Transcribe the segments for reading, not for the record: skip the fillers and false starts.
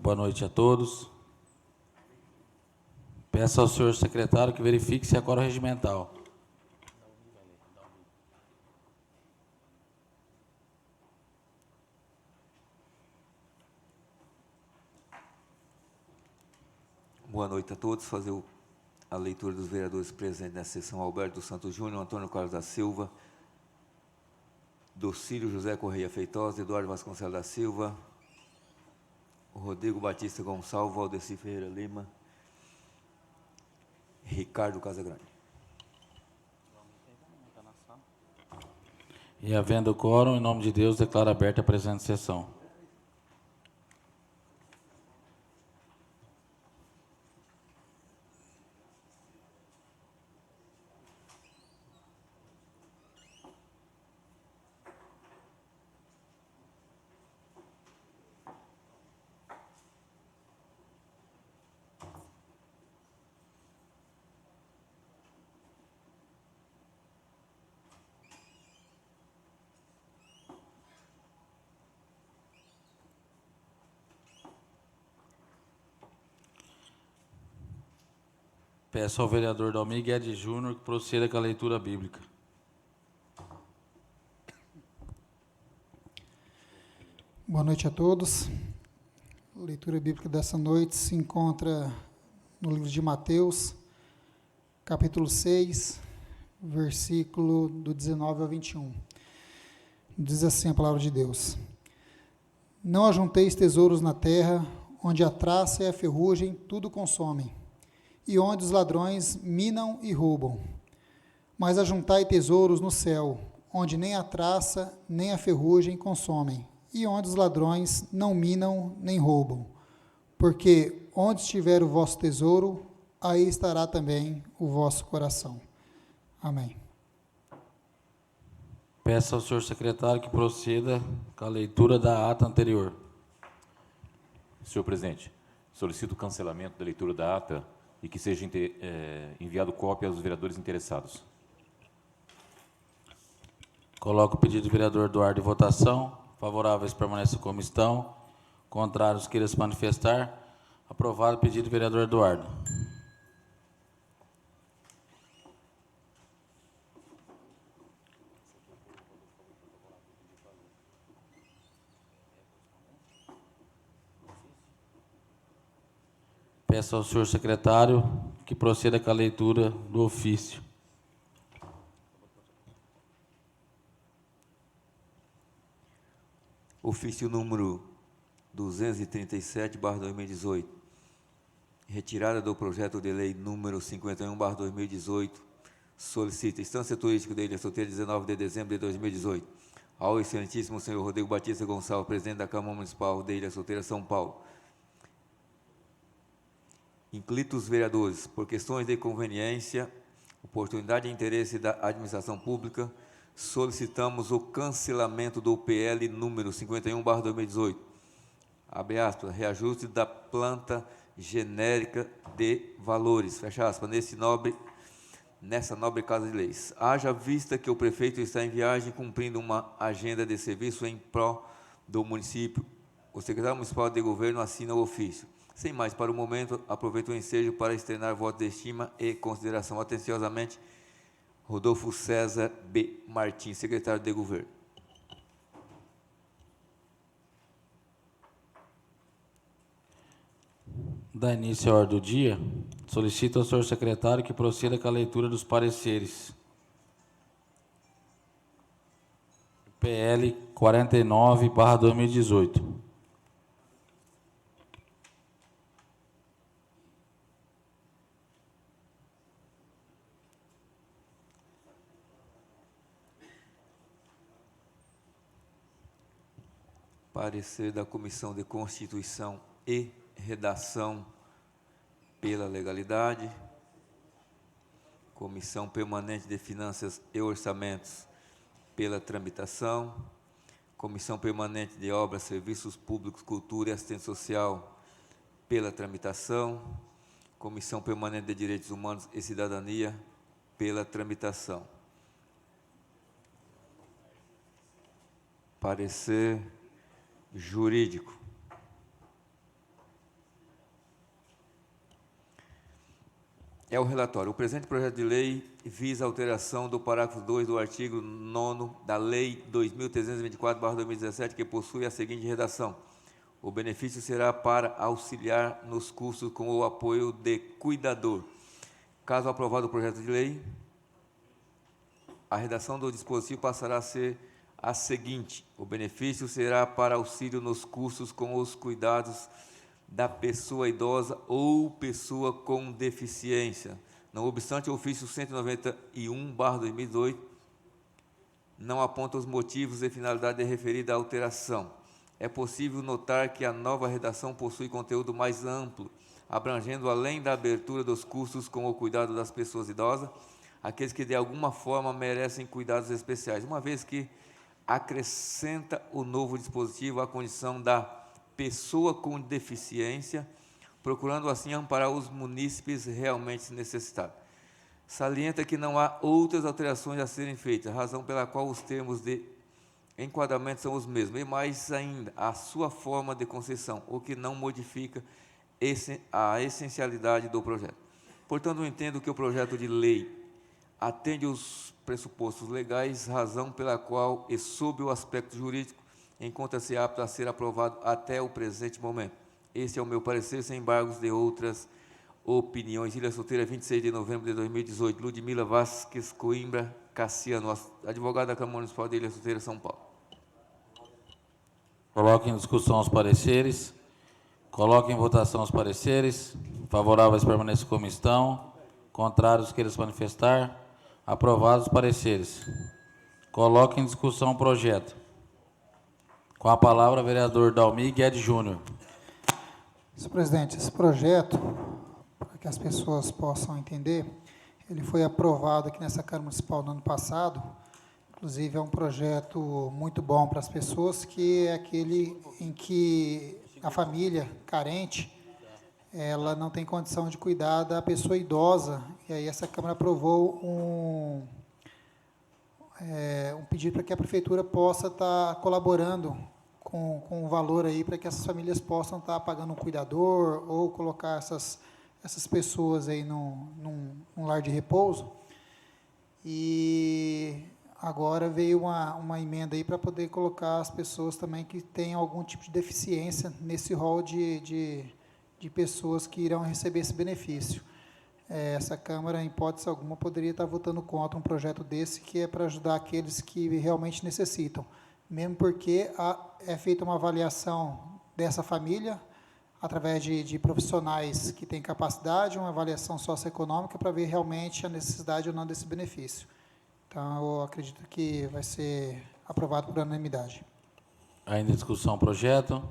Boa noite a todos. Peço ao senhor secretário que verifique se é quórum regimental. Boa noite a todos. Fazer a leitura dos vereadores presentes nessa sessão: Alberto dos Santos Júnior, Antônio Carlos da Silva, Docílio José Correia Feitosa, Eduardo Vasconcelos da Silva, Rodrigo Batista Gonçalves, Valdeci Ferreira Lima, Ricardo Casagrande. E havendo quórum, em nome de Deus, declaro aberta a presente sessão. Peço ao vereador Dalmir Guedes Júnior que proceda com a leitura bíblica. Boa noite a todos. A leitura bíblica dessa noite se encontra no livro de Mateus, capítulo 6, versículo do 19 ao 21. Diz assim a palavra de Deus: Não ajunteis tesouros na terra, onde a traça e a ferrugem tudo consomem, e onde os ladrões minam e roubam. Mas ajuntai tesouros no céu, onde nem a traça nem a ferrugem consomem, e onde os ladrões não minam nem roubam. Porque onde estiver o vosso tesouro, aí estará também o vosso coração. Amém. Peço ao senhor secretário que proceda com a leitura da ata anterior. Senhor presidente, solicito o cancelamento da leitura da ata e que seja enviado cópia aos vereadores interessados. Coloco o pedido do vereador Eduardo em votação. Favoráveis permaneçam como estão. Contrários queiram se manifestar. Aprovado o pedido do vereador Eduardo. Peço ao senhor secretário que proceda com a leitura do ofício. Ofício número 237/2018. Retirada do projeto de lei número 51/2018. Solicita Instância Turística da Ilha Solteira, 19 de dezembro de 2018. Ao excelentíssimo senhor Rodrigo Batista Gonçalves, presidente da Câmara Municipal da Ilha Solteira, São Paulo. Inclito os vereadores, por questões de conveniência, oportunidade e interesse da administração pública, solicitamos o cancelamento do PL número 51/2018, abre aspas, reajuste da planta genérica de valores, fecha aspas, nessa nobre Casa de Leis. Haja vista que o prefeito está em viagem cumprindo uma agenda de serviço em prol do município, o secretário municipal de governo assina o ofício. Sem mais para o momento, aproveito o ensejo para externar voto de estima e consideração. Atenciosamente, Rodolfo César B. Martins, secretário de Governo. Dá início à ordem do dia. Solicito ao senhor secretário que proceda com a leitura dos pareceres. PL 49/2018. Parecer da Comissão de Constituição e Redação pela Legalidade. Comissão Permanente de Finanças e Orçamentos pela tramitação. Comissão Permanente de Obras, Serviços Públicos, Cultura e Assistência Social pela tramitação. Comissão Permanente de Direitos Humanos e Cidadania pela tramitação. Parecer jurídico. é o relatório. O presente projeto de lei visa a alteração do parágrafo 2 do artigo 9º da Lei 2.324/2017, que possui a seguinte redação: o benefício será para auxiliar nos custos com o apoio de cuidador. Caso aprovado o projeto de lei, a redação do dispositivo passará a ser a seguinte: o benefício será para auxílio nos custos com os cuidados da pessoa idosa ou pessoa com deficiência. Não obstante, o ofício 191/2018 não aponta os motivos e finalidade referida à alteração. É possível notar que a nova redação possui conteúdo mais amplo, abrangendo, além da abertura dos custos com o cuidado das pessoas idosas, aqueles que de alguma forma merecem cuidados especiais, uma vez que acrescenta o novo dispositivo à condição da pessoa com deficiência, procurando assim amparar os munícipes realmente necessitados. Salienta que não há outras alterações a serem feitas, razão pela qual os termos de enquadramento são os mesmos, e mais ainda, a sua forma de concessão, o que não modifica a essencialidade do projeto. Portanto, eu entendo que o projeto de lei atende os pressupostos legais, razão pela qual, e sob o aspecto jurídico, encontra-se apto a ser aprovado até o presente momento. Este é o meu parecer, sem embargos de outras opiniões. Ilha Solteira, 26 de novembro de 2018. Ludmila Vasques Coimbra Cassiano, advogada da Câmara Municipal de Ilha Solteira, São Paulo. Coloque em discussão os pareceres. Coloque em votação os pareceres. Favoráveis permaneçam como estão. Contrários queiram se manifestar. Aprovados os pareceres. Coloque em discussão o projeto. Com a palavra, vereador Dalmi Guedes Júnior. Senhor presidente, esse projeto, para que as pessoas possam entender, ele foi aprovado aqui nessa Câmara Municipal no ano passado. Inclusive, é um projeto muito bom para as pessoas, que é aquele em que a família carente, ela não tem condição de cuidar da pessoa idosa, e aí essa Câmara aprovou um pedido para que a Prefeitura possa estar colaborando com o valor aí, para que essas famílias possam estar pagando um cuidador, ou colocar essas pessoas aí num lar de repouso. E agora veio uma emenda aí para poder colocar as pessoas também que têm algum tipo de deficiência nesse rol de pessoas que irão receber esse benefício. Essa Câmara, em hipótese alguma, poderia estar votando contra um projeto desse, que é para ajudar aqueles que realmente necessitam, mesmo porque é feita uma avaliação dessa família, através de profissionais que têm capacidade, uma avaliação socioeconômica, para ver realmente a necessidade ou não desse benefício. Então, eu acredito que vai ser aprovado por unanimidade. Ainda em discussão o projeto.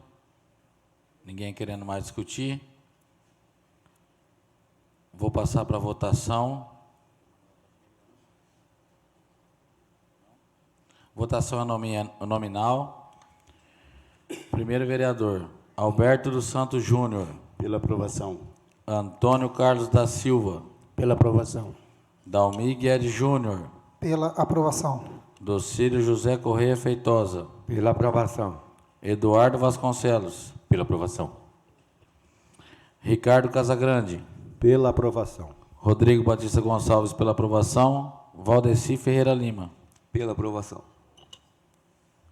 Ninguém querendo mais discutir. Vou passar para a votação. Votação é nominal. Primeiro vereador, Alberto dos Santos Júnior. Pela aprovação. Antônio Carlos da Silva. Pela aprovação. Dalmi Guedes Júnior. Pela aprovação. Docílio José Correia Feitosa. Pela aprovação. Eduardo Vasconcelos. Pela aprovação. Ricardo Casagrande. Pela aprovação. Rodrigo Batista Gonçalves pela aprovação. Valdeci Ferreira Lima. Pela aprovação.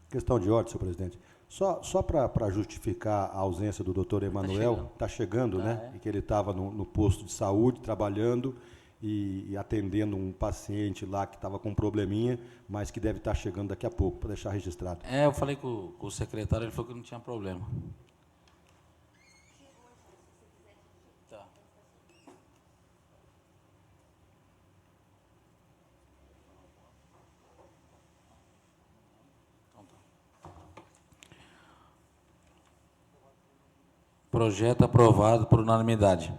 Questão de ordem, senhor presidente. Só para justificar a ausência do doutor Emanuel, está chegando, né? E que ele estava no posto de saúde, trabalhando e atendendo um paciente lá que estava com um probleminha, mas que deve estar chegando daqui a pouco, para deixar registrado. Eu falei com o secretário, ele falou que não tinha problema. Tá. Projeto aprovado por unanimidade.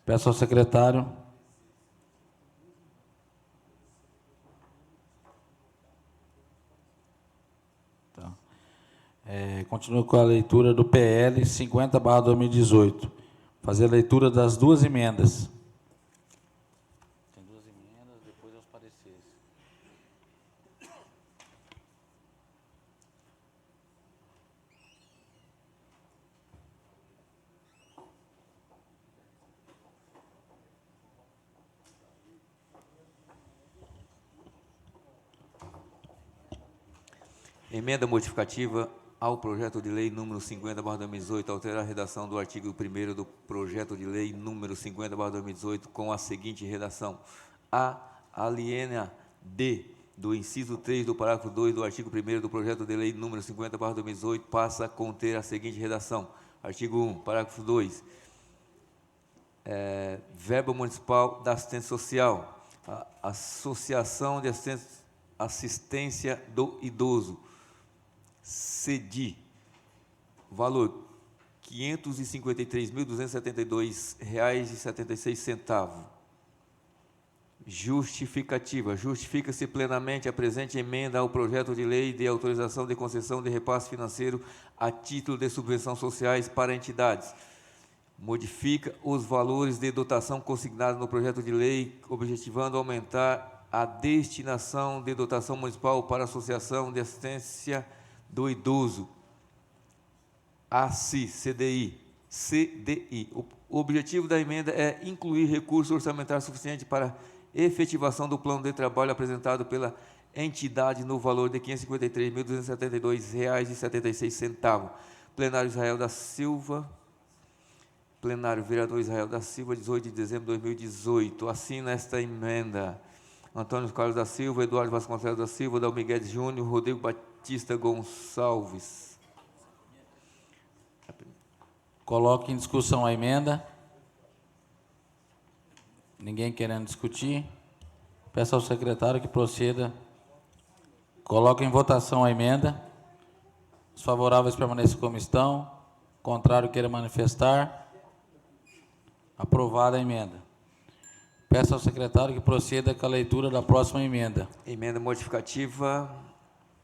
Peço ao secretário. Tá. Continuo com a leitura do PL 50/2018. Fazer a leitura das duas emendas. Tem duas emendas, depois os pareceres. Emenda modificativa ao projeto de lei número 50/2018, alterar a redação do artigo 1º do projeto de lei número 50/2018 com a seguinte redação: a alínea D do inciso 3 do parágrafo 2 do artigo 1º do projeto de lei número 50/2018 passa a conter a seguinte redação: artigo 1, parágrafo 2, verba municipal da assistência social, a Associação de Assistência do Idoso, CEDI, valor R$ 553.272,76. Justificativa. Justifica-se plenamente a presente emenda ao projeto de lei de autorização de concessão de repasse financeiro a título de subvenções sociais para entidades. Modifica os valores de dotação consignados no projeto de lei, objetivando aumentar a destinação de dotação municipal para a Associação de Assistência do Idoso, ACI, CDI. O objetivo da emenda é incluir recurso orçamentário suficiente para efetivação do plano de trabalho apresentado pela entidade no valor de R$ 553.272,76. Plenário Israel da Silva. Plenário Vereador Israel da Silva, 18 de dezembro de 2018. Assina esta emenda Antônio Carlos da Silva, Eduardo Vasconcelos da Silva, Dalmir Guedes Júnior, Rodrigo Batista Gonçalves. Coloque em discussão a emenda. Ninguém querendo discutir. Peço ao secretário que proceda. Coloque em votação a emenda. Os favoráveis permaneçam como estão. Contrário queira manifestar. Aprovada a emenda. Peço ao secretário que proceda com a leitura da próxima emenda. Emenda modificativa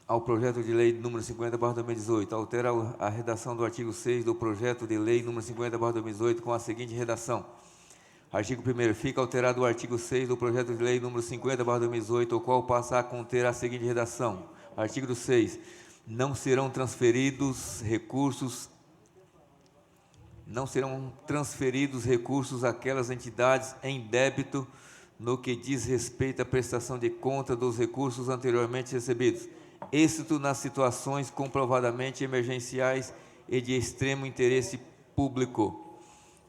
ao projeto de lei número 50/2018. Altera a redação do artigo 6 do projeto de lei número 50/2018 com a seguinte redação: artigo 1º. Fica alterado o artigo 6 do projeto de lei número 50/2018, o qual passa a conter a seguinte redação: artigo 6. Não serão transferidos recursos àquelas entidades em débito no que diz respeito à prestação de conta dos recursos anteriormente recebidos, êxito nas situações comprovadamente emergenciais e de extremo interesse público.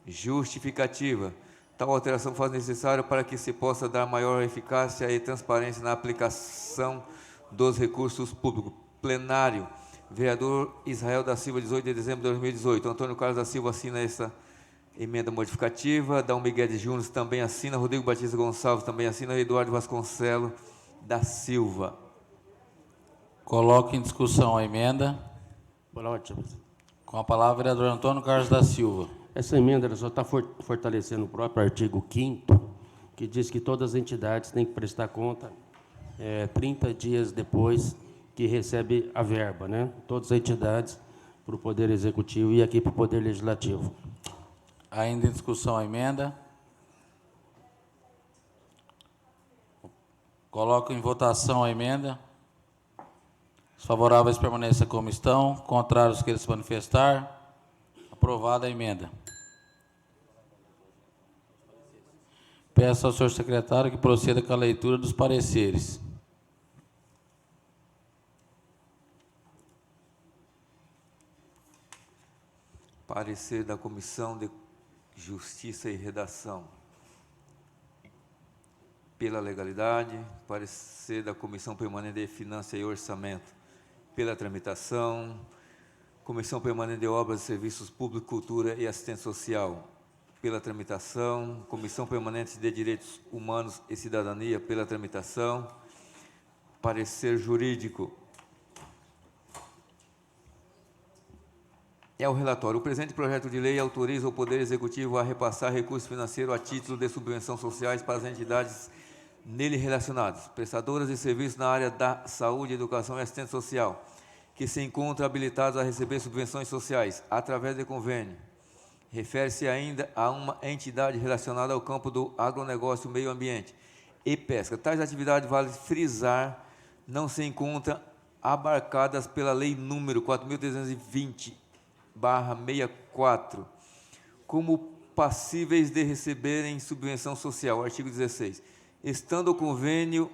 Justificativa. Tal alteração faz necessário para que se possa dar maior eficácia e transparência na aplicação dos recursos públicos. Plenário. Vereador Israel da Silva, 18 de dezembro de 2018. Antônio Carlos da Silva assina essa emenda modificativa. Dalmir Guedes Júnior também assina. Rodrigo Batista Gonçalves também assina. Eduardo Vasconcelos da Silva. Coloque em discussão a emenda. Boa noite. Com a palavra, o vereador Antônio Carlos da Silva. Essa emenda ela só está fortalecendo o próprio artigo 5º, que diz que todas as entidades têm que prestar conta 30 dias depois que recebe a verba, né? Todas as entidades para o Poder Executivo e aqui para o Poder Legislativo. Ainda em discussão a emenda. Coloco em votação a emenda. Os favoráveis permaneçam como estão. Contrários queiram se manifestar. Aprovada a emenda. Peço ao senhor secretário que proceda com a leitura dos pareceres. Parecer da Comissão de Justiça e Redação. Pela legalidade. Parecer da Comissão Permanente de Finanças e Orçamento. Pela tramitação. Comissão Permanente de Obras e Serviços Públicos, Cultura e Assistência Social. Pela tramitação. Comissão Permanente de Direitos Humanos e Cidadania. Pela tramitação. Parecer jurídico. É o relatório. O presente projeto de lei autoriza o Poder Executivo a repassar recursos financeiros a título de subvenções sociais para as entidades nele relacionadas, prestadoras de serviços na área da saúde, educação e assistência social, que se encontram habilitados a receber subvenções sociais através de convênio. Refere-se ainda a uma entidade relacionada ao campo do agronegócio, meio ambiente e pesca. Tais atividades, vale frisar, não se encontram abarcadas pela Lei número 4.320/64, como passíveis de receberem subvenção social. Artigo 16. Estando o convênio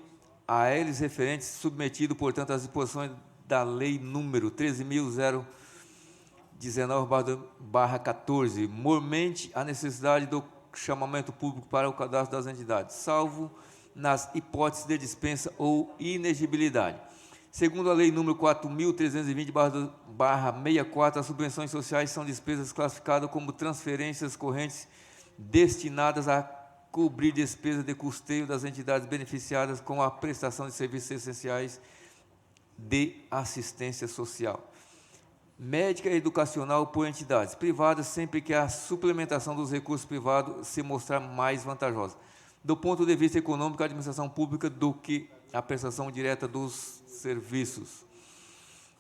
a eles referentes submetido, portanto, às disposições da Lei número 13.019/14, mormente a necessidade do chamamento público para o cadastro das entidades, salvo nas hipóteses de dispensa ou inexigibilidade. Segundo a Lei número 4.320/64, as subvenções sociais são despesas classificadas como transferências correntes destinadas a cobrir despesas de custeio das entidades beneficiadas com a prestação de serviços essenciais de assistência social, médica e educacional por entidades privadas, sempre que a suplementação dos recursos privados se mostrar mais vantajosa, do ponto de vista econômico, a administração pública, do que a prestação direta dos serviços.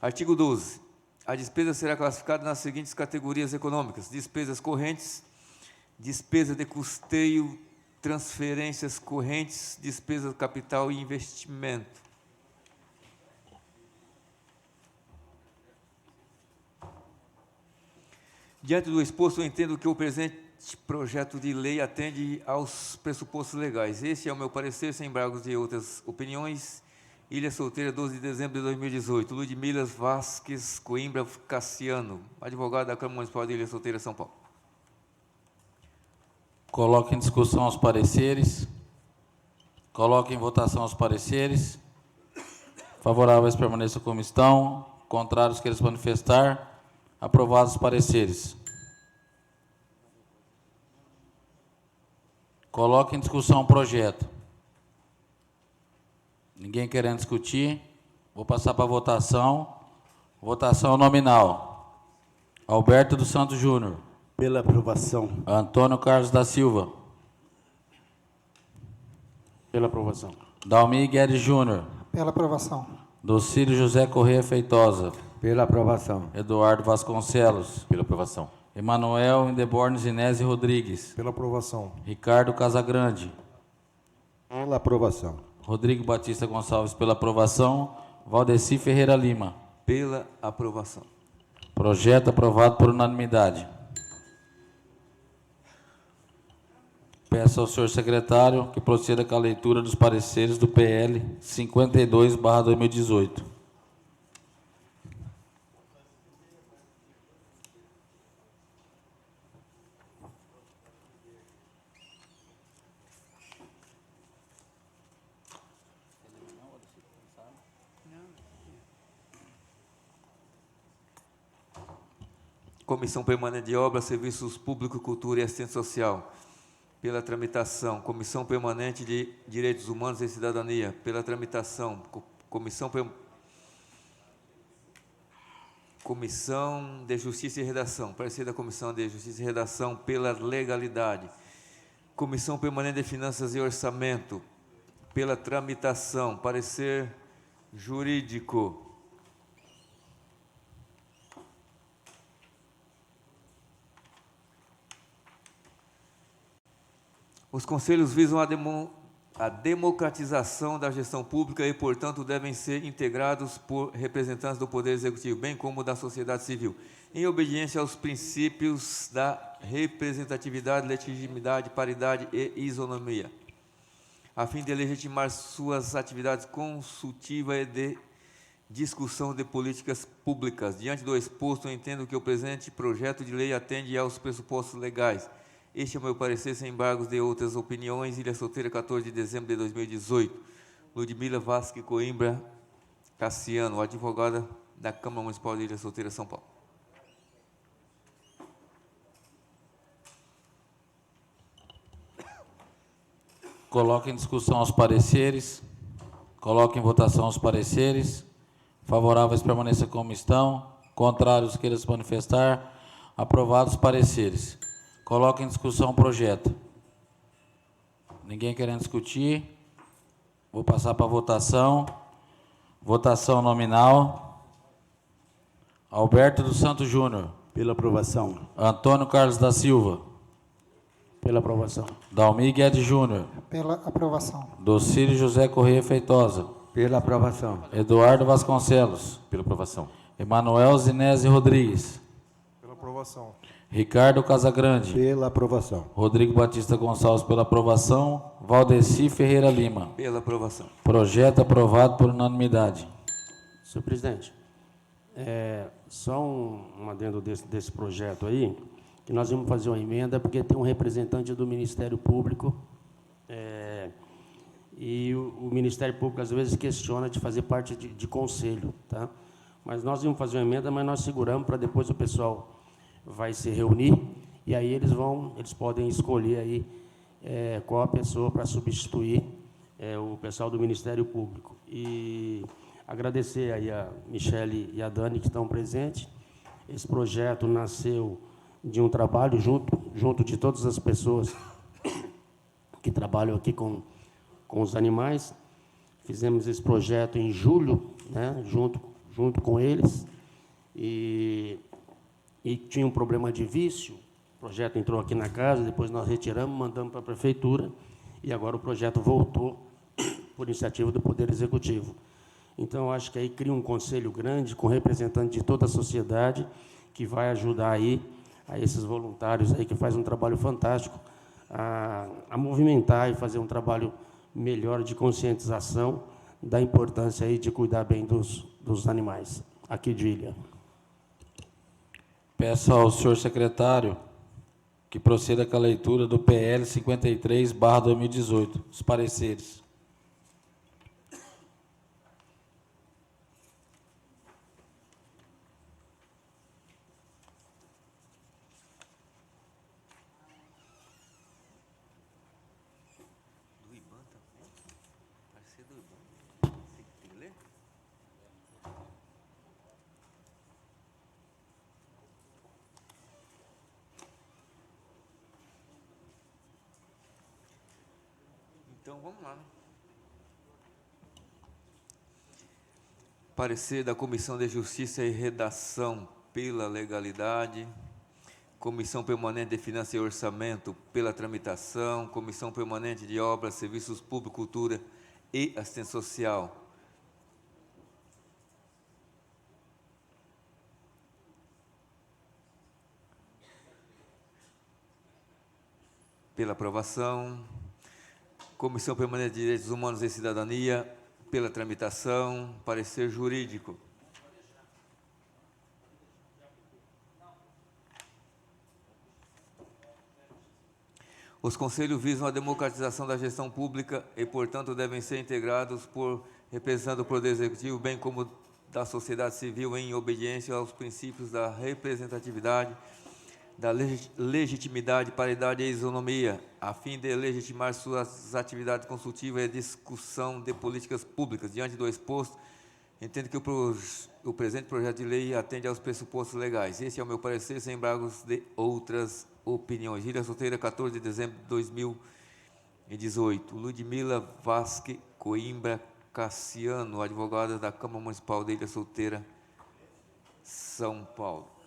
Artigo 12. A despesa será classificada nas seguintes categorias econômicas: despesas correntes, despesa de custeio, transferências correntes, despesa de capital e investimento. Diante do exposto, eu entendo que o presente projeto de lei atende aos pressupostos legais. Este é o meu parecer, sem embargos de outras opiniões. Ilha Solteira, 12 de dezembro de 2018. Ludmila Vasques Coimbra Cassiano, advogado da Câmara Municipal de Ilha Solteira, São Paulo. Coloque em discussão os pareceres. Coloque em votação os pareceres. Favoráveis permaneçam como estão. Contrários queiram se manifestar. Aprovados os pareceres. Coloque em discussão o projeto. Ninguém querendo discutir. Vou passar para a votação. Votação nominal. Alberto dos Santos Júnior. Pela aprovação. Antônio Carlos da Silva. Pela aprovação. Dalmi Guedes Júnior. Pela aprovação. Docílio José Corrêa Feitosa. Pela aprovação. Eduardo Vasconcelos. Pela aprovação. Emanuel Indebornes Inese Rodrigues. Pela aprovação. Ricardo Casagrande. Pela aprovação. Rodrigo Batista Gonçalves pela aprovação. Valdeci Ferreira Lima. Pela aprovação. Projeto aprovado por unanimidade. Peço ao senhor secretário que proceda com a leitura dos pareceres do PL 52/2018. Comissão Permanente de Obras, Serviços Públicos, Cultura e Assistência Social. Pela tramitação. Comissão Permanente de Direitos Humanos e Cidadania. Pela tramitação. Comissão de Justiça e Redação. Parecer da Comissão de Justiça e Redação pela legalidade. Comissão Permanente de Finanças e Orçamento. Pela tramitação. Parecer jurídico. Os conselhos visam a democratização da gestão pública e, portanto, devem ser integrados por representantes do Poder Executivo, bem como da sociedade civil, em obediência aos princípios da representatividade, legitimidade, paridade e isonomia, a fim de legitimar suas atividades consultivas e de discussão de políticas públicas. Diante do exposto, eu entendo que o presente projeto de lei atende aos pressupostos legais. Este é o meu parecer, sem embargos de outras opiniões. Ilha Solteira, 14 de dezembro de 2018. Ludmila Vasques Coimbra Cassiano, advogada da Câmara Municipal de Ilha Solteira, São Paulo. Coloque em discussão os pareceres. Coloque em votação os pareceres. Favoráveis permaneçam como estão. Contrários queiram se manifestar. Aprovados os pareceres. Coloque em discussão o projeto. Ninguém querendo discutir. Vou passar para a votação. Votação nominal. Alberto dos Santos Júnior. Pela aprovação. Antônio Carlos da Silva. Pela aprovação. Dalmi Guedes Júnior. Pela aprovação. Docílio José Corrêa Feitosa. Pela aprovação. Eduardo Vasconcelos. Pela aprovação. Emanuel Zinese Rodrigues. Pela aprovação. Ricardo Casagrande. Pela aprovação. Rodrigo Batista Gonçalves pela aprovação. Valdeci Ferreira Lima. Pela aprovação. Projeto aprovado por unanimidade. Senhor presidente, Só um adendo desse projeto aí, que nós vamos fazer uma emenda, porque tem um representante do Ministério Público, e o Ministério Público, às vezes, questiona de fazer parte de conselho, tá? Mas nós vamos fazer uma emenda, mas nós seguramos para depois o pessoal vai se reunir, e aí eles podem escolher aí qual a pessoa para substituir o pessoal do Ministério Público. E agradecer aí a Michele e a Dani que estão presentes. Esse projeto nasceu de um trabalho junto de todas as pessoas que trabalham aqui com os animais. Fizemos esse projeto em julho, né, junto com eles, e tinha um problema de vício. O projeto entrou aqui na casa, depois nós retiramos, mandamos para a prefeitura, e agora o projeto voltou por iniciativa do Poder Executivo. Então, eu acho que aí cria um conselho grande, com representantes de toda a sociedade, que vai ajudar aí a esses voluntários aí que fazem um trabalho fantástico, a movimentar e fazer um trabalho melhor de conscientização da importância aí de cuidar bem dos animais, aqui de Ilha. Peço ao senhor secretário que proceda com a leitura do PL 53/2018. Os pareceres. Do IBAN também? Parecer do IBAN. Tem que ler? Então, vamos lá, né? Parecer da Comissão de Justiça e Redação pela legalidade, Comissão Permanente de Finanças e Orçamento pela tramitação, Comissão Permanente de Obras, Serviços Públicos, Cultura e Assistência Social pela aprovação, Comissão Permanente de Direitos Humanos e Cidadania pela tramitação, parecer jurídico. Os conselhos visam a democratização da gestão pública e, portanto, devem ser integrados por representantes do Poder Executivo, bem como da sociedade civil, em obediência aos princípios da representatividade, da legitimidade, paridade e isonomia, a fim de legitimar suas atividades consultivas e discussão de políticas públicas. Diante do exposto, entendo que o presente projeto de lei atende aos pressupostos legais. Esse é o meu parecer, sem embargos de outras opiniões. Ilha Solteira, 14 de dezembro de 2018. Ludmila Vasque Coimbra Cassiano, advogada da Câmara Municipal de Ilha Solteira, São Paulo.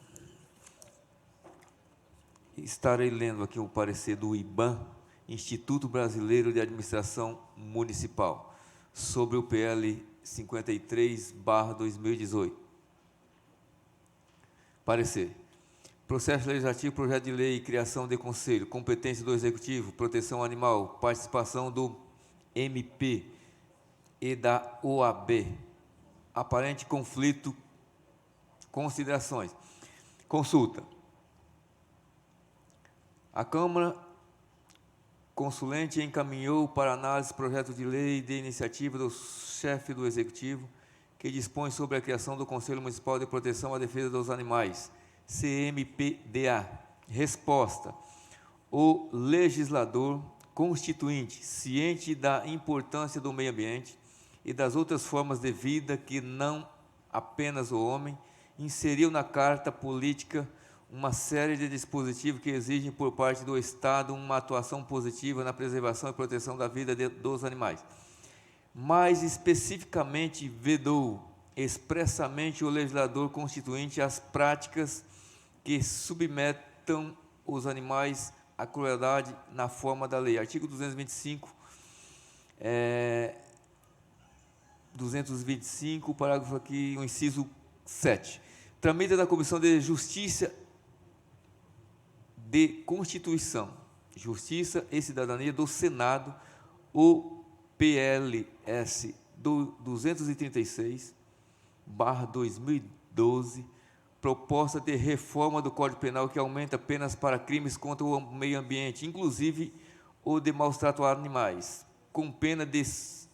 Estarei lendo aqui o parecer do IBAN, Instituto Brasileiro de Administração Municipal, sobre o PL 53/2018. Parecer. Processo legislativo, projeto de lei, criação de conselho, competência do Executivo, proteção animal, participação do MP e da OAB. Aparente conflito, considerações. Consulta. A Câmara Consulente encaminhou para análise projeto de lei de iniciativa do chefe do Executivo, que dispõe sobre a criação do Conselho Municipal de Proteção à Defesa dos Animais, CMPDA. Resposta. O legislador constituinte, ciente da importância do meio ambiente e das outras formas de vida que não apenas o homem, inseriu na Carta Política uma série de dispositivos que exigem por parte do Estado uma atuação positiva na preservação e proteção da vida dos animais. Mais especificamente, vedou expressamente o legislador constituinte às práticas que submetam os animais à crueldade na forma da lei. Artigo 225, parágrafo aqui, o inciso 7. Tramita da Comissão de Justiça de Constituição, Justiça e Cidadania do Senado, o PLS 236/2018. 12, proposta de reforma do Código Penal que aumenta penas para crimes contra o meio ambiente, inclusive o de maus tratos a animais, com pena de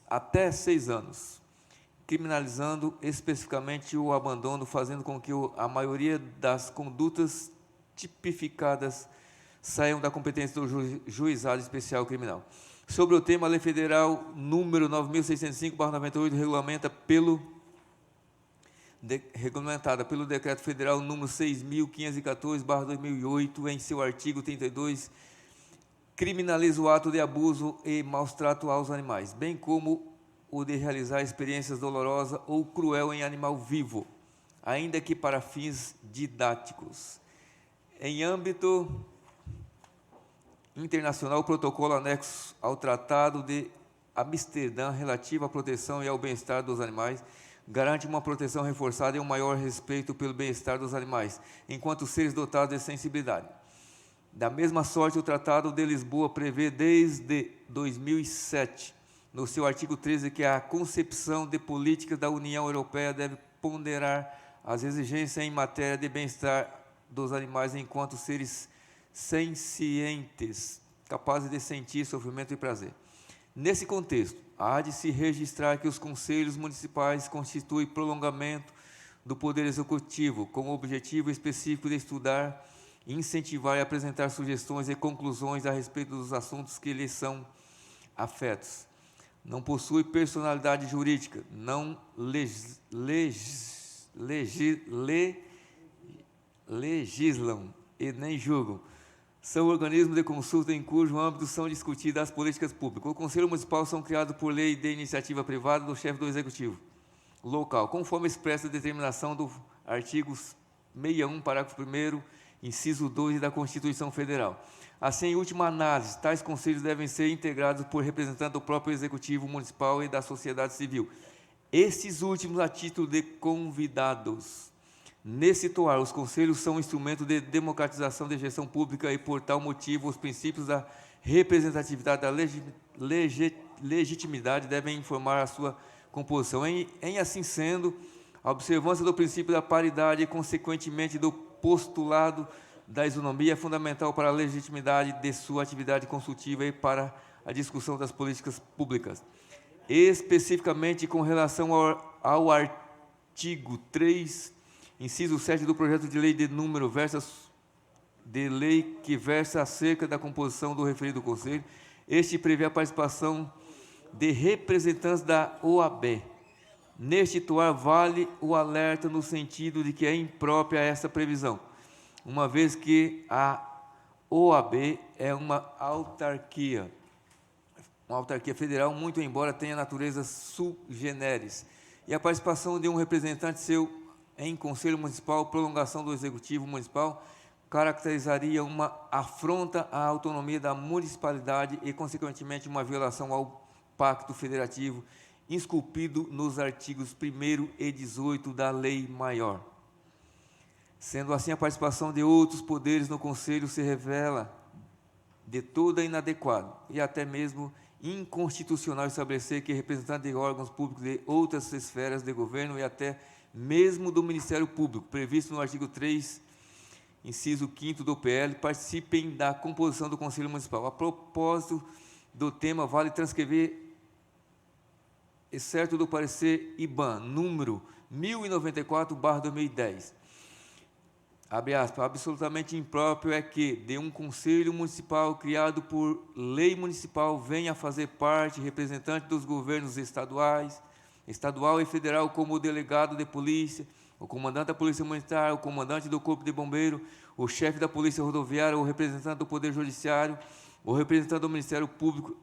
até 6 anos, criminalizando especificamente o abandono, fazendo com que a maioria das condutas tipificadas saiam da competência do Juizado Especial Criminal. Sobre o tema, a Lei Federal número 9.605/98 regulamentada pelo Decreto Federal número 6.514/2008, em seu artigo 32, criminaliza o ato de abuso e maus trato aos animais, bem como o de realizar experiências dolorosas ou cruel em animal vivo, ainda que para fins didáticos. Em âmbito internacional, o protocolo anexo ao Tratado de Amsterdã relativo à proteção e ao bem-estar dos animais garante uma proteção reforçada e um maior respeito pelo bem-estar dos animais, enquanto seres dotados de sensibilidade. Da mesma sorte, o Tratado de Lisboa prevê desde 2007, no seu artigo 13, que a concepção de políticas da União Europeia deve ponderar as exigências em matéria de bem-estar dos animais enquanto seres sencientes, capazes de sentir sofrimento e prazer. Nesse contexto, há de se registrar que os conselhos municipais constituem prolongamento do Poder Executivo, com o objetivo específico de estudar, incentivar e apresentar sugestões e conclusões a respeito dos assuntos que lhes são afetos. Não possui personalidade jurídica, não legislam e nem julgam. São organismos de consulta em cujo âmbito são discutidas as políticas públicas. O Conselho Municipal são criados por lei de iniciativa privada do chefe do Executivo local, conforme expressa a determinação do artigo 61, parágrafo 1º, inciso 2 da Constituição Federal. Assim, em última análise, tais conselhos devem ser integrados por representantes do próprio Executivo Municipal e da sociedade civil. Estes últimos a título de convidados. Nesse toar, os conselhos são um instrumento de democratização da gestão pública e, por tal motivo, os princípios da representatividade, da legitimidade devem informar a sua composição. Em assim sendo, a observância do princípio da paridade e, consequentemente, do postulado da isonomia é fundamental para a legitimidade de sua atividade consultiva e para a discussão das políticas públicas. Especificamente com relação ao artigo 3, inciso 7 do projeto de lei de número de lei que versa acerca da composição do referido Conselho, este prevê a participação de representantes da OAB. Neste toar, vale o alerta no sentido de que é imprópria essa previsão, uma vez que a OAB é uma autarquia federal, muito embora tenha natureza sui generis, e a participação de um representante seu em Conselho Municipal, prolongação do Executivo Municipal, caracterizaria uma afronta à autonomia da municipalidade e, consequentemente, uma violação ao Pacto Federativo, esculpido nos artigos 1º e 18 da Lei Maior. Sendo assim, a participação de outros poderes no Conselho se revela de toda inadequada e até mesmo inconstitucional estabelecer que representantes de órgãos públicos de outras esferas de governo e até mesmo do Ministério Público, previsto no artigo 3, inciso 5º do PL, participem da composição do Conselho Municipal. A propósito do tema, vale transcrever, excerto do parecer IBAN, número 1094/2010. Abre aspas, absolutamente impróprio é que de um Conselho Municipal criado por lei municipal venha a fazer parte representante dos governos estadual e federal, como o delegado de polícia, o comandante da Polícia Militar, o comandante do Corpo de Bombeiro, o chefe da Polícia Rodoviária, o representante do Poder Judiciário, o representante do Ministério Público,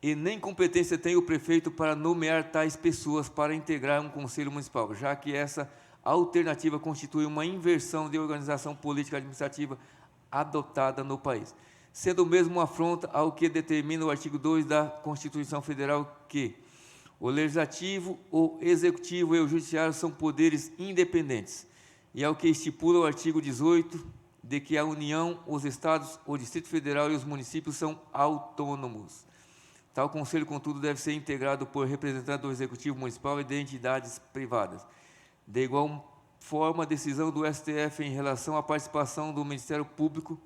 e nem competência tem o prefeito para nomear tais pessoas para integrar um Conselho Municipal, já que essa alternativa constitui uma inversão de organização política administrativa adotada no país, sendo mesmo uma afronta ao que determina o artigo 2 da Constituição Federal, que o Legislativo, o Executivo e o Judiciário são poderes independentes, e ao que estipula o artigo 18, de que a União, os Estados, o Distrito Federal e os municípios são autônomos. Tal Conselho, contudo, deve ser integrado por representantes do Executivo Municipal e de entidades privadas. De igual forma a decisão do STF em relação à participação do Ministério Público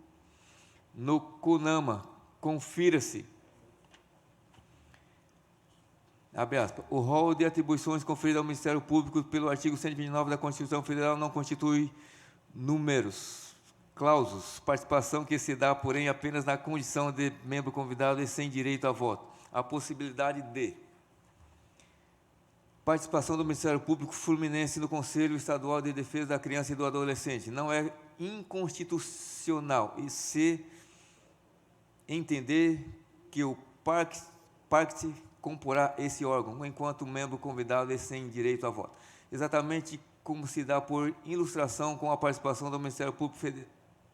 no CONAMA. Confira-se. Abre aspas. O rol de atribuições conferidas ao Ministério Público pelo artigo 129 da Constituição Federal não constitui números, clausos, participação que se dá, porém, apenas na condição de membro convidado e sem direito a voto. A possibilidade de participação do Ministério Público Fluminense no Conselho Estadual de Defesa da Criança e do Adolescente não é inconstitucional e se entender que o PACT comporá esse órgão, enquanto membro convidado e sem direito a voto. Exatamente como se dá por ilustração com a participação do Ministério Público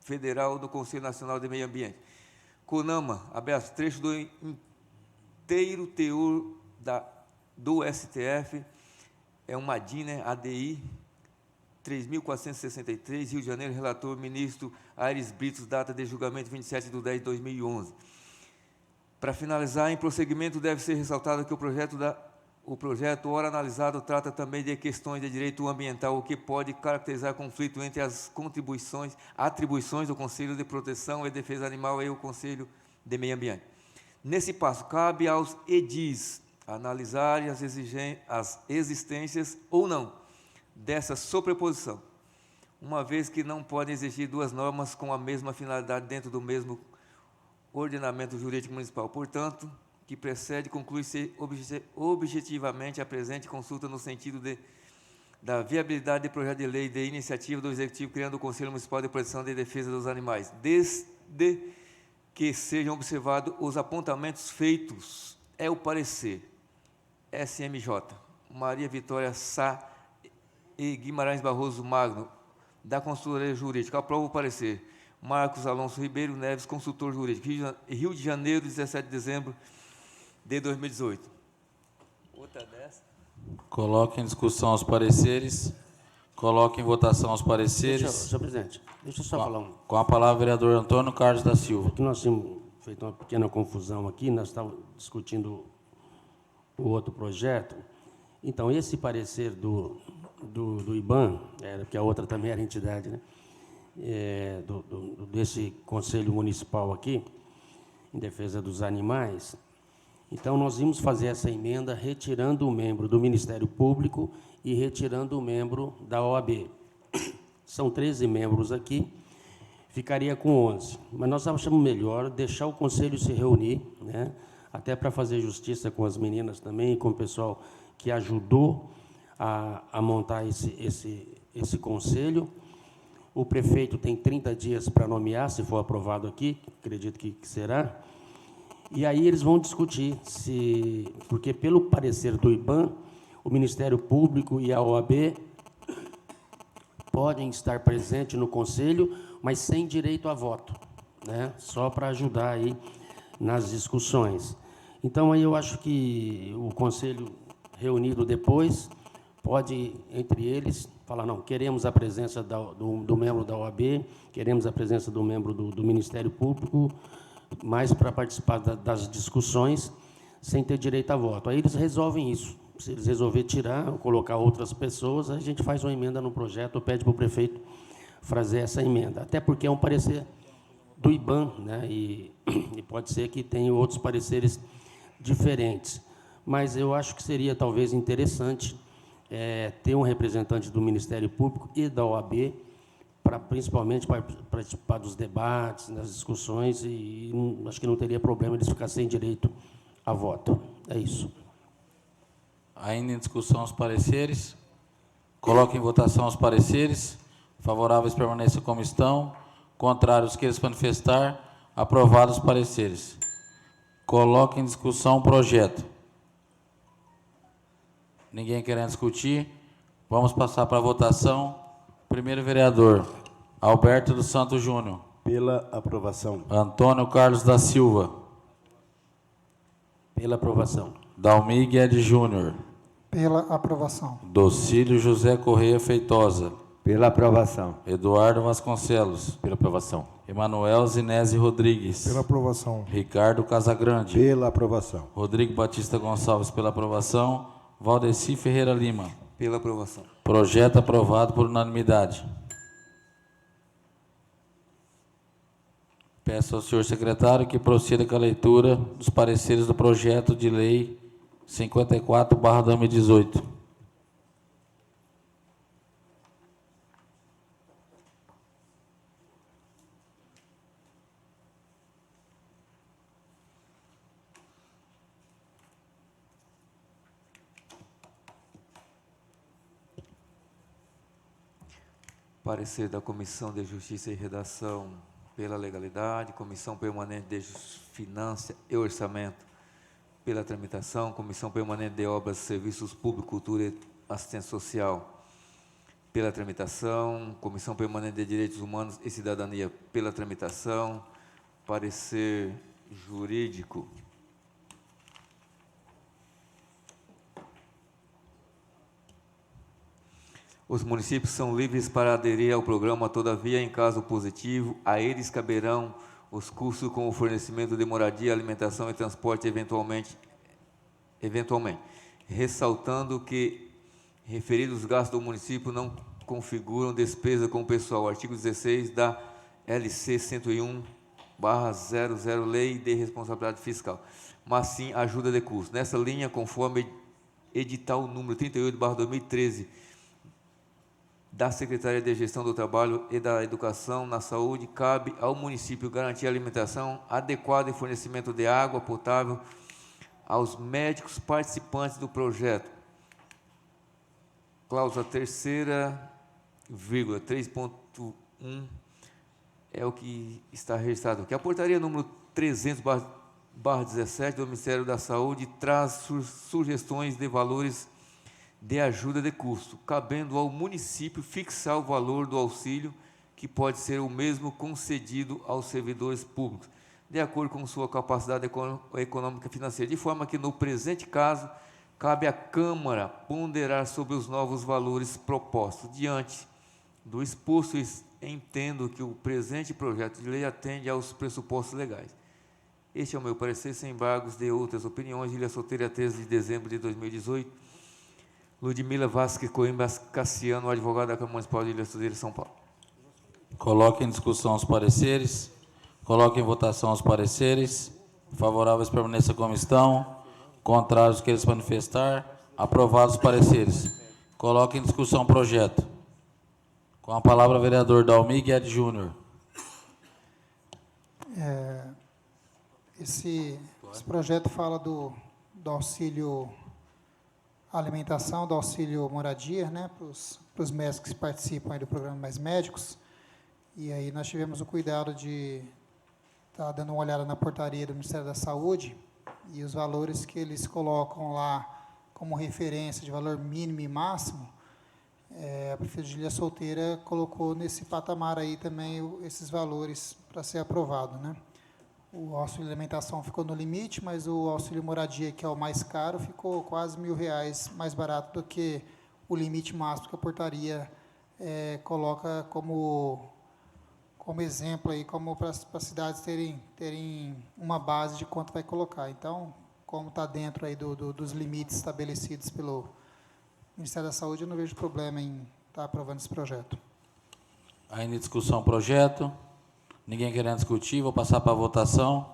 Federal do Conselho Nacional de Meio Ambiente. CONAMA, aberto, trecho do inteiro teor do STF, é uma DIN, ADI 3.463, Rio de Janeiro, relator, ministro Aires Britos, data de julgamento 27/10/2011. Para finalizar, em prosseguimento, deve ser ressaltado que o projeto, ora analisado, trata também de questões de direito ambiental, o que pode caracterizar conflito entre as atribuições do Conselho de Proteção e Defesa Animal e o Conselho de Meio Ambiente. Nesse passo, cabe aos edis analisarem as existências ou não dessa sobreposição, uma vez que não podem existir duas normas com a mesma finalidade dentro do mesmo ordenamento jurídico municipal. Portanto, que precede conclui-se objetivamente a presente consulta no sentido da viabilidade de projeto de lei de iniciativa do Executivo criando o Conselho Municipal de Proteção e Defesa dos Animais, desde que sejam observados os apontamentos feitos. É o parecer. SMJ, Maria Vitória Sá e Guimarães Barroso Magno, da Consultoria Jurídica. Aprova o parecer. Marcos Alonso Ribeiro Neves, consultor jurídico. Rio de Janeiro, 17 de dezembro de 2018. Outra dessa. Coloque em discussão os pareceres. Coloque em votação os pareceres. Senhor presidente, deixa eu só falar um. Com a palavra, o vereador Antônio Carlos da Silva. Aqui nós tínhamos feito uma pequena confusão aqui, nós estávamos discutindo o outro projeto. Então, esse parecer do IBAN, que a outra também era entidade, né? Desse Conselho Municipal aqui, em defesa dos animais. Então, nós íamos fazer essa emenda retirando o membro do Ministério Público e retirando o membro da OAB. São 13 membros aqui, ficaria com 11. Mas nós achamos melhor deixar o Conselho se reunir, né, até para fazer justiça com as meninas também, e com o pessoal que ajudou a montar esse Conselho. O prefeito tem 30 dias para nomear, se for aprovado aqui, acredito que será. E aí eles vão discutir, porque, pelo parecer do IBAN, o Ministério Público e a OAB podem estar presentes no Conselho, mas sem direito a voto, né? Só para ajudar aí nas discussões. Então, aí eu acho que o Conselho reunido depois pode, entre eles, falar, não, queremos a presença do membro da OAB, queremos a presença do membro do Ministério Público, mais para participar das discussões, sem ter direito a voto. Aí eles resolvem isso. Se eles resolverem tirar, ou colocar outras pessoas, a gente faz uma emenda no projeto, ou pede para o prefeito fazer essa emenda. Até porque é um parecer do IBAN, né? E pode ser que tenha outros pareceres diferentes. Mas eu acho que seria, talvez, interessante ter um representante do Ministério Público e da OAB, principalmente para participar dos debates, das discussões, e acho que não teria problema eles ficarem sem direito a voto. É isso. Ainda em discussão os pareceres. Coloque em votação os pareceres. Favoráveis permaneçam como estão. Contrários queiram se manifestar. Aprovados os pareceres. Coloque em discussão o projeto. Ninguém querendo discutir. Vamos passar para a votação. Primeiro vereador, Alberto dos Santos Júnior. Pela aprovação. Antônio Carlos da Silva. Pela aprovação. Dalmi Guedes Júnior. Pela aprovação. Docílio José Correia Feitosa. Pela aprovação. Eduardo Vasconcelos. Pela aprovação. Emanuel Zinese Rodrigues. Pela aprovação. Ricardo Casagrande. Pela aprovação. Rodrigo Batista Gonçalves pela aprovação. Valdeci Ferreira Lima. Pela aprovação. Projeto aprovado por unanimidade. Peço ao senhor secretário que proceda com a leitura dos pareceres do projeto de lei 54/2018. Parecer da Comissão de Justiça e Redação pela legalidade, Comissão Permanente de Finanças e Orçamento pela tramitação, Comissão Permanente de Obras, Serviços Públicos, Cultura e Assistência Social pela tramitação, Comissão Permanente de Direitos Humanos e Cidadania pela tramitação, parecer jurídico. Os municípios são livres para aderir ao programa, todavia, em caso positivo, a eles caberão os custos com o fornecimento de moradia, alimentação e transporte eventualmente, ressaltando que referidos gastos do município não configuram despesa com o pessoal. Artigo 16 da LC 101/00, Lei de Responsabilidade Fiscal, mas sim ajuda de custo. Nessa linha, conforme edital número 38/2013, da Secretaria de Gestão do Trabalho e da Educação na Saúde, cabe ao município garantir alimentação adequada e fornecimento de água potável aos médicos participantes do projeto. Cláusula terceira, vírgula, 3.1, é o que está registrado aqui. A portaria número 300/17 do Ministério da Saúde traz sugestões de valores de ajuda de custo, cabendo ao município fixar o valor do auxílio, que pode ser o mesmo concedido aos servidores públicos, de acordo com sua capacidade econômica e financeira, de forma que, no presente caso, cabe à Câmara ponderar sobre os novos valores propostos. Diante do exposto, entendo que o presente projeto de lei atende aos pressupostos legais. Este é o meu parecer, sem embargos de outras opiniões. Ilha Solteira, 13 de dezembro de 2018. Ludmila Vasque Coimbra Cassiano, advogado da Câmara Municipal de Ilha Solteira, São Paulo. Coloque em discussão os pareceres. Coloque em votação os pareceres. Favoráveis permaneça como estão. Contrários que eles manifestar. Aprovados os pareceres. Coloque em discussão o projeto. Com a palavra, o vereador Dalmi Guedes Júnior. Esse projeto fala do auxílio alimentação, do auxílio moradia, né, para os médicos que participam aí do programa Mais Médicos. E aí nós tivemos o cuidado de estar dando uma olhada na portaria do Ministério da Saúde e os valores que eles colocam lá como referência de valor mínimo e máximo, a Prefeitura de Ilha Solteira colocou nesse patamar aí também esses valores para ser aprovado, né? O auxílio alimentação ficou no limite, mas o auxílio moradia, que é o mais caro, ficou quase R$ 1.000 mais barato do que o limite máximo que a portaria coloca como exemplo aí, como para as cidades terem uma base de quanto vai colocar. Então, como está dentro aí dos limites estabelecidos pelo Ministério da Saúde, eu não vejo problema em estar aprovando esse projeto. Ainda em discussão o projeto. Ninguém querendo discutir, vou passar para a votação.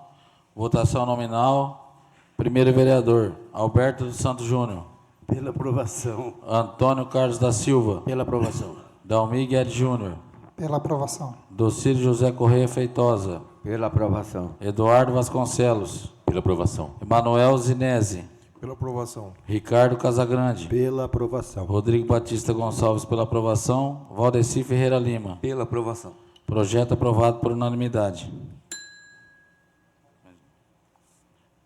Votação nominal. Primeiro vereador, Alberto dos Santos Júnior. Pela aprovação. Antônio Carlos da Silva. Pela aprovação. Dalmi Guedes Júnior. Pela aprovação. Docílio José Correia Feitosa. Pela aprovação. Eduardo Vasconcelos. Pela aprovação. Emanuel Zinese. Pela aprovação. Ricardo Casagrande. Pela aprovação. Rodrigo Batista Gonçalves pela aprovação. Valdeci Ferreira Lima. Pela aprovação. Projeto aprovado por unanimidade.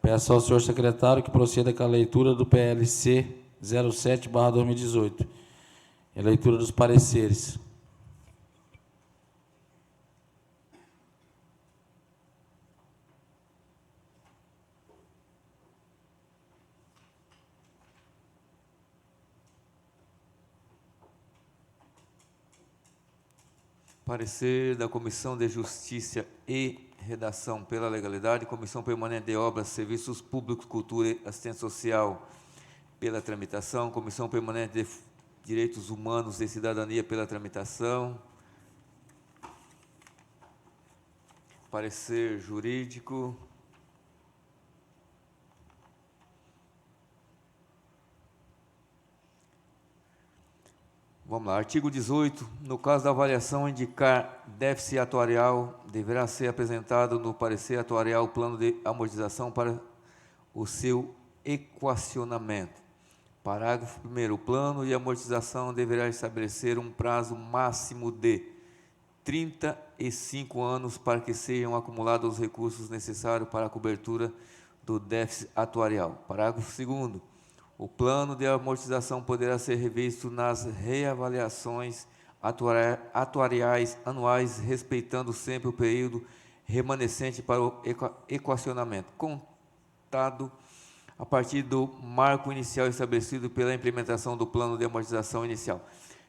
Peço ao senhor secretário que proceda com a leitura do PLC 07/2018. E a leitura dos pareceres. Parecer da Comissão de Justiça e Redação pela legalidade, Comissão Permanente de Obras, Serviços Públicos, Cultura e Assistência Social pela tramitação, Comissão Permanente de Direitos Humanos e Cidadania pela tramitação. Parecer jurídico. Vamos lá, artigo 18. No caso da avaliação indicar déficit atuarial, deverá ser apresentado no parecer atuarial o plano de amortização para o seu equacionamento. Parágrafo 1º. O plano de amortização deverá estabelecer um prazo máximo de 35 anos para que sejam acumulados os recursos necessários para a cobertura do déficit atuarial. Parágrafo 2º. O plano de amortização poderá ser revisto nas reavaliações atuariais anuais, respeitando sempre o período remanescente para o equacionamento, contado a partir do marco inicial estabelecido pela implementação do plano de amortização inicial.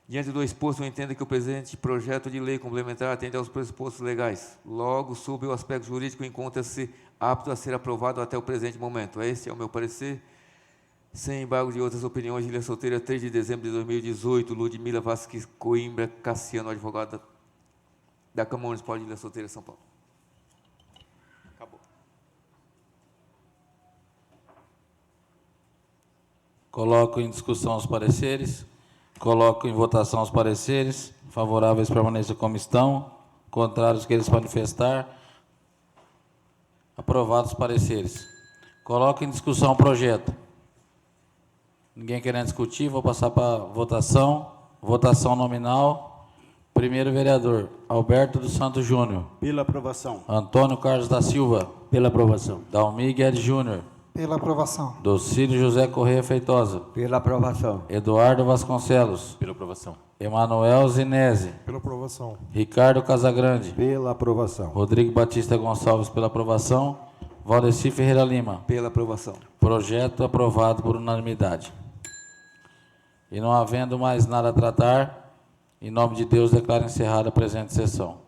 Diante do exposto, eu entendo que o presente projeto de lei complementar atende aos pressupostos legais. Logo, sob o aspecto jurídico, encontra-se apto a ser aprovado até o presente momento. Esse é o meu parecer. Sem embargo de outras opiniões, Ilha Solteira, 3 de dezembro de 2018, Ludmila Vasques Coimbra Cassiano, advogada da Câmara Municipal de Ilha Solteira, São Paulo. Acabou. Coloco em discussão os pareceres. Coloco em votação os pareceres. Favoráveis permaneçam como estão. Contrários que eles manifestar. Aprovados os pareceres. Coloco em discussão o projeto. Ninguém querendo discutir, vou passar para a votação. Votação nominal. Primeiro vereador, Alberto dos Santos Júnior. Pela aprovação. Antônio Carlos da Silva. Pela aprovação. Dalmi Guedes Júnior. Pela aprovação. Docílio José Correia Feitosa. Pela aprovação. Eduardo Vasconcelos. Pela aprovação. Emanuel Zinese. Pela aprovação. Ricardo Casagrande. Pela aprovação. Rodrigo Batista Gonçalves pela aprovação. Valdeci Ferreira Lima. Pela aprovação. Projeto aprovado por unanimidade. E não havendo mais nada a tratar, em nome de Deus, declaro encerrada a presente sessão.